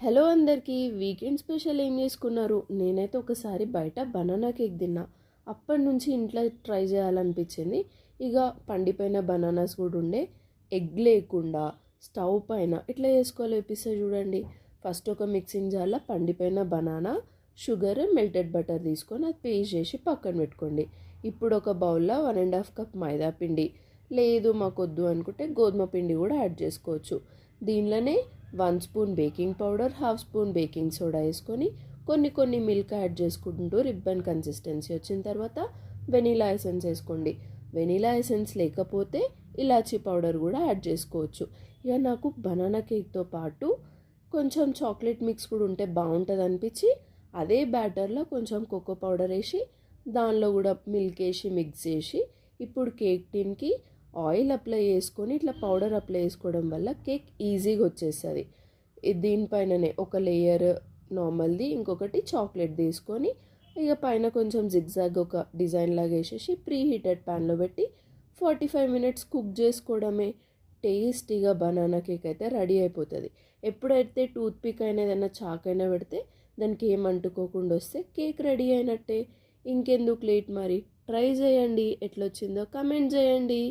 Hello అందరికీ weekend special ఏం చేసుకున్నారు? నేనైతే ఒకసారి బయట బనానా కేక్ తిన్నా. అప్పటి నుంచి ఇంట్లో ట్రై చేయాలనిపించింది. ఇక పండిపోయిన బనానాస్ కూడా ఉండే, ఎగ్ లేకుండా స్టవ్ పైన ఇట్లా చేసుకోవాలి ఎపిసోడ్ చూడండి. ఫస్ట్ ఒక మిక్సింగ్ జార్లో పండిపోయిన బనానా, షుగర్, మెల్టెడ్ బటర్ తీసుకొని అది పేస్ట్ చేసి పక్కన పెట్టుకోండి. ఇప్పుడు ఒక బౌల్లో 1.5 కప్ మైదా పిండి, లేదు మాకొద్దు అనుకుంటే గోధుమ పిండి కూడా యాడ్ చేసుకోవచ్చు. దీనిలోనే 1 spoon baking powder, 1/2 spoon baking soda వేసుకొని కొన్ని మిల్క్ యాడ్ చేసుకుంటూ రిబ్బన్ కన్సిస్టెన్సీ వచ్చిన తర్వాత వెనీలా ఎసెన్స్ వేసుకోండి. వెనీలా ఎసెన్స్ లేకపోతే ఇలాచీ పౌడర్ కూడా యాడ్ చేసుకోవచ్చు. ఇక నాకు బనానా కేక్తో పాటు కొంచెం చాక్లెట్ మిక్స్ కూడా ఉంటే బాగుంటుంది అనిపించి అదే బ్యాటర్లో కొంచెం కోకో పౌడర్ వేసి దానిలో కూడా మిల్క్ వేసి మిక్స్ చేసి ఇప్పుడు కేక్ టిన్కి ఆయిల్ అప్లై చేసుకొని ఇట్లా పౌడర్ అప్లై చేసుకోవడం వల్ల కేక్ ఈజీగా వచ్చేస్తుంది. దీనిపైననే ఒక లేయర్ నార్మల్ది, ఇంకొకటి చాక్లెట్ తీసుకొని ఇక పైన కొంచెం జిగ్జాగ్ ఒక డిజైన్ లాగా వేసేసి ప్రీ హీటెడ్ ప్యాన్లో పెట్టి 45 మినిట్స్ కుక్ చేసుకోవడమే. టేస్టీగా బనానా కేక్ అయితే రెడీ అయిపోతుంది. ఎప్పుడైతే టూత్ పిక్ అయినా ఏదైనా చాక్ అయినా పెడితే దానికి ఏం అంటుకోకుండా వస్తే కేక్ రెడీ అయినట్టే. ఇంకెందుకు లేట్, మరి ట్రై చేయండి. ఎట్లొచ్చిందో కమెంట్ చేయండి.